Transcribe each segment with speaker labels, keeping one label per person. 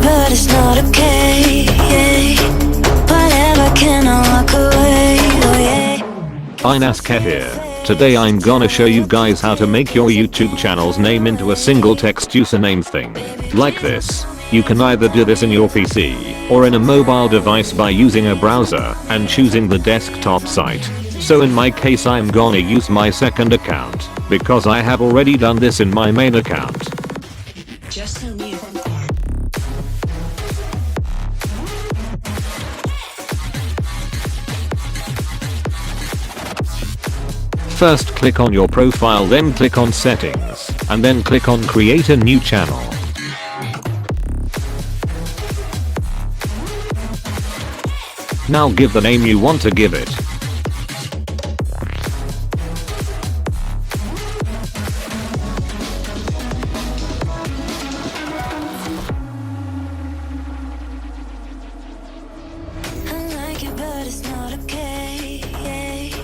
Speaker 1: but it's not okay. Whatever, can I walk away? Oh yeah.
Speaker 2: EYENESKE here. Today I'm gonna show you guys how to make your YouTube channel's name into a single text username thing. Like this. You can either do this in your PC or in a mobile device by using a browser and choosing the desktop site. So in my case I'm gonna use my second account because I have already done this in my main account. First click on your profile, then click on settings, and then click on create a new channel. Now give the name you want to give it.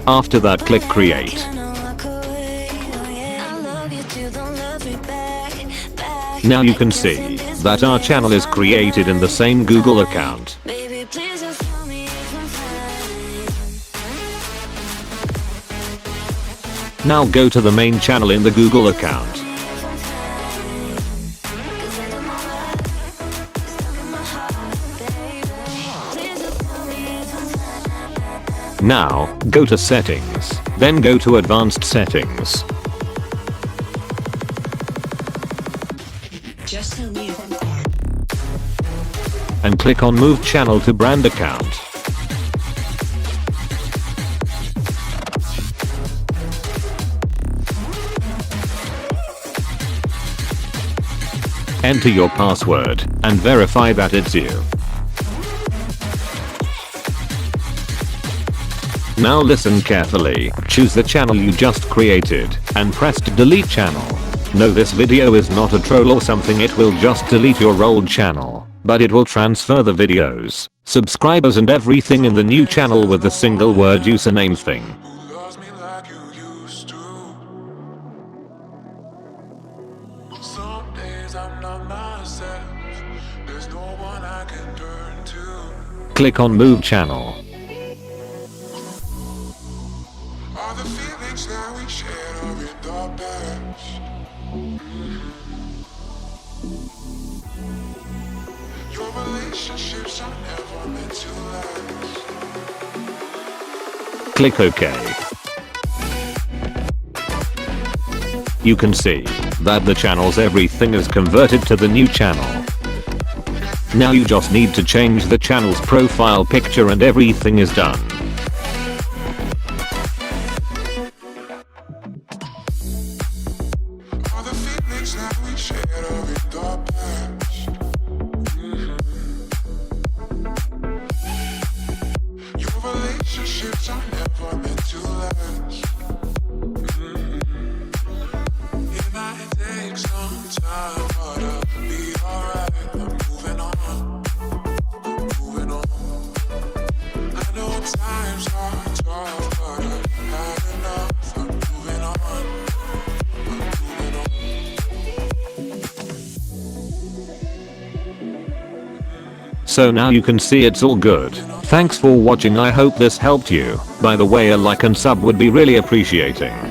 Speaker 2: After that, click create. Now you can see that our channel is created in the same Google account. Now go to the main channel in the Google account. Now, go to settings, then go to advanced settings. And click on move channel to brand account. Enter your password and verify that it's you. Now listen carefully, choose the channel you just created, and press delete channel. No, this video is not a troll or something, it will just delete your old channel, but it will transfer the videos, subscribers and everything in the new channel with the single word username thing. Click on move channel. Click OK. You can see that the channel's everything is converted to the new channel. Now you just need to change the channel's profile picture and everything is done. So now you can see it's all good. Thanks for watching, I hope this helped you. By the way, a like and sub would be really appreciating.